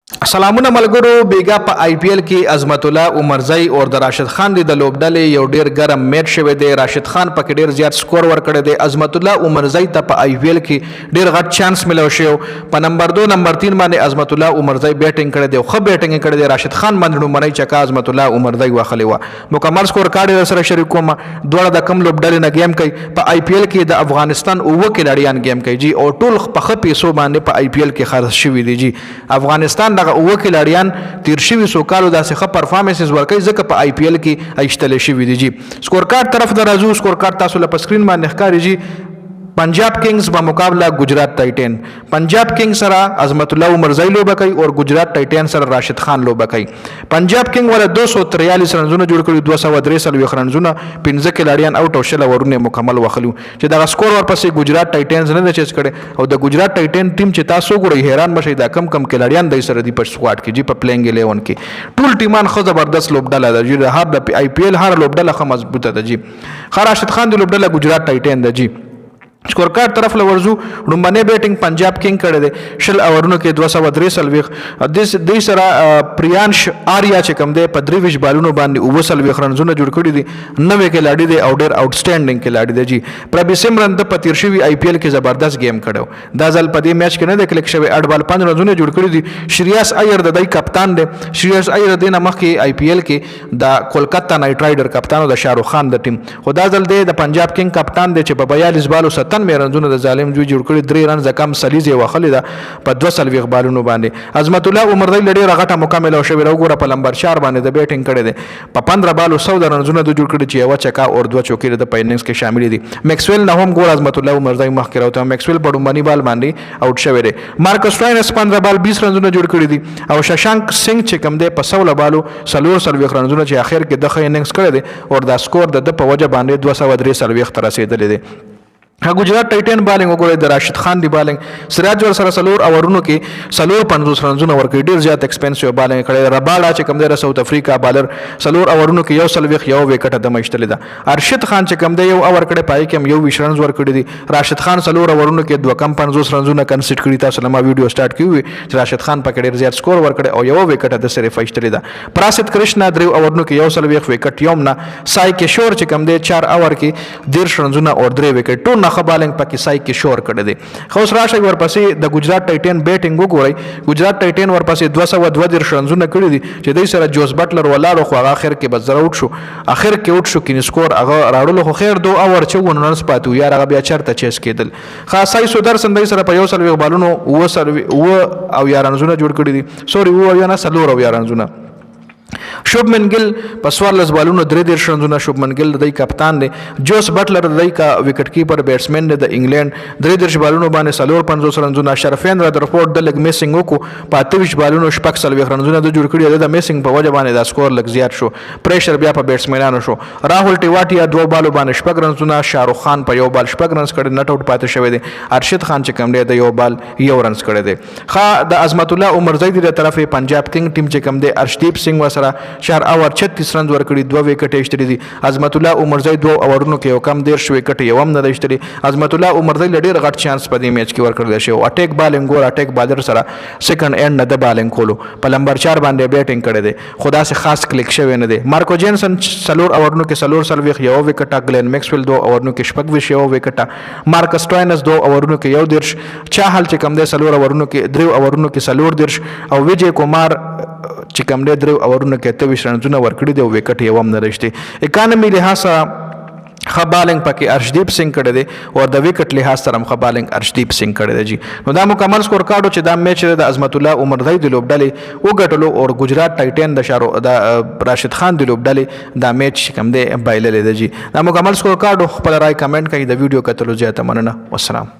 سلامونه ملګرو بیګا په آی پی ایل کې عظمت الله عمرزی او د راشد خان د لوبډلې یو ډیر ګرم میچ شوی دی. راشد خان پکې ډیر زیات سکور ورکړی دی. عظمت الله عمرزی ته په آی پی ایل کې ډیر غټ چانس ملو شو. په نمبر 2 نمبر 3 باندې عظمت الله عمرزی بیټینګ کړی دی او ښه بیټینګ کړی دی. راشد خان باندې منی چکا عظمت الله عمرزی واخلې و. مکمل سکور کارډ سره شریک کوم دوړه د کم لوبډلې نه گیم کوي. په آی پی ایل کې د افغانستان او کلاډیان گیم کوي جی او ټول په ښه پیسو باندې په آی پی ایل کې خرڅ شوی دی جی. افغانستان دغه او کلاډیان تیر شوی سو کالو داسې ښه پرفارمنسز ورکوي ځکه په آی پی ایل کې ایشتل شوی دی جی. سکور کارت طرف ته راځو. سکور کارت تاسو له سکرین باندې ښکاري جی. पंजाब किंग्स बमुकाबला गुजरात टाइटन. पंजाब किंग्स सरा अजमत उल्लाह उमरज़ई लोबा कई और गुजरात टाइटन सरा राशिद खान लोबा कई. पंजाब किंग वाला 243 रनजों जोड़ कर 243 रनजों पिंजे खिलाड़ियान आउट और शल ओवरने मुकम्मल वखलू چې دا स्कोर ورپسې गुजरात टाइटन्स نه چیز کړي او د गुजरात टाइटन ټیم چې تاسو ګورئ حیران بشئ دا کم کھلاڑیان د سره دی په سکواډ کې جی په پلینګ 11 کې ټول ټیمان خو زبردست لوبډاله ده جی. هر د آی پی ایل هر لوبډاله خو مضبوطه ده جی. راشد خان د لوبډاله गुजरात टाइटन ده جی. स्कोर कार्ड तरफ लवर्जू डुम्बने बैटिंग पंजाब किंग कड़े दे शल ओवरनो के 243 दिस सरा प्रियांश आर्या चे कम दे 15 बालूनो बांधी 29 रनजों जुड़ कड़ी दी 90 के लाड़ी दे आउटर आउटस्टैंडिंग के लाड़ी दे जी. प्रभि सिमरन द पतिरशिवी आईपीएल के जबरदस्त गेम कड़ो दाजल पदी मैच के ने देख शवे 8 बॉल 5 रनजों जुड़ कड़ी दी. श्रेयस अय्यर द दई कप्तान दे. श्रेयस अय्यर दे नमक के आईपीएल के द कोलकाता नाइट राइडर कप्तान द शाहरुख खान द टीम खुदाजल दे द पंजाब किंग कप्तान दे चे 42 बालू 97 रनजों د ظالم جوړ کړي 3 رن زکم سلیزه واخلې ده په 2 بالونو باندې. عظمت الله عمرزی لړې رغټه مکمل او شوی وګوره په نمبر 4 باندې د بیټینګ کړي ده په 15 بالو 100 رنونه د جوړ کړي چې یو چکا او 2 چوکې د پایننګز کې شامل دي. میکسویل نه هم ګول عظمت الله عمرزی مخ کې راوته. میکسویل په ډومبني بال باندې آوټ شوی دی. مارکس راینس 15 بال 20 رنونه جوړ کړي دي او ششانک سنگ چې کم دی په 16 بالو 40 رنونه چې اخر کې د اننګز کړي دي او دا سکور د په وجه باندې 243 تر رسیدلی دی. गुजरात टाइटन बॉलिंग वगैरह द राशिद खान दी बॉलिंग सिराज वर सर सलोर ओवरनो के सलोर 50 रनजों वर्क ډیر زیات एक्सपेंसिव बॉलिंग کړي. رباړه چې کم دی ساوث افریقا بالر سلور اوورونو کې یو سلويخ یو وکټ د مشتل ده. ارشد خان چې کم دی یو اوور کړي پای کې یو 20 رنز ور کړي دي. راشد خان سلور اوورونو کې 2 کم 50 رنزونه کنسیډ کړي. تاسو لمه ویډیو سٹارټ کیوي چې راشد خان په ډیر زیات سکور ور کړي او یو وکټ د سره فشتل ده. پراسد کرشنا درو اوورونو کې یو سلويخ وکټ یوم نه. سای کشور چې کم دی 4 اوور کې 13 رنزونه او 3 وکټ ټول نه خبالنګ پکې سای کې شور کړی دی. خو اوس راشي ورپسې د ګجرات ټایټن بیټینګ وګورئ. ګجرات ټایټن ورپسې 222 رنونه کړی دي چې دوی سره جوز بټلر ولاړو خو هغه اخر کې بس آوټ شو. اخر کې آوټ شو کین سکور هغه راړلو خو خیر 2 اوور 54 رنز پاتو یا هغه بیا چرته چیس کېدل. خاصای سودرسن دوی سره په یو سلوي بالونو او یا رنزونه جوړ کړی دي. سوري او یا نه سلور او یا رنزونه. शुभमन गिल په 14 بالونو 3 رنونه. शुभमन गिल د کپتان دی. جوس بټلر د کا وکټ کیپر بیټسمن دی د انګلند 3 بالونو باندې 50 رنونه. شرفین رادرفورد د لګ میسنګ وکړو په 23 بالونو 40 رنونه د جوړ کړی د میسنګ په وجه باندې د سکور لګ زیات شو. پریشر بیا په بیټسمنانو شو. راهول ټیواټیا 2 بالو باندې 40 رنونه. شاهرخ خان په یو بال 40 رنز کړي نټ آوټ پاتې شوی دی. ارشد خان چې کم دی د یو بال یو رنز کړي دی. خا د عظمت الله عمرزی دی طرفه پنجاب کینګ ټیم چې کم دی ارشدیپ سنگ وسره 4 اوور 36 رنز ورکړي 2 وکټ ایشتري دي. عظمت الله عمرزی 2 اوورونو کې یو کم 13 وکټ یو هم نه ایشتري. عظمت الله عمرزی ډیر غټ چانس په دې میچ کې ورکړل شو. اٹیک بالینګ ګور اٹیک بالر سره سیکنډ اینڈ نه د بالینګ کولو په نمبر 4 باندې بیټینګ کړي دي. خدا سے خاص کلک شوی نه دي. مارکو جینسن سلور اوورونو کې سلور سلويخ یو وکټ. گلین میکسویل 2 اوورونو کې شپږ وش یو وکټ. مارکس ټاینس 2 اوورونو کې یو درش. چاهل چې کم دی سلور اوورونو کې 3 اوورونو کې سلور درش او ویجے کومار چې کم دی 3 اوورونو کې 23 رنونه ورکړي دي او وکټ یې هم نه رښتي. اکانومي لحاظ خبالنګ پکې ارشدیپ سنگ کړی دی او د وکټ لحاظ سره خبالنګ ارشدیپ سنگ کړی دی جی. نو دا مکمل سکور کارډ چې دا میچ د عظمت الله عمرزی د لوبډلې وګټلو او ګجرات ټایټن د راشد خان د لوبډلې دا میچ کوم دی بایللې دی جی. دا مکمل سکور کارډ خپل رائے کمنټ کړئ. د ویډیو کتلو زیاته مننه. والسلام.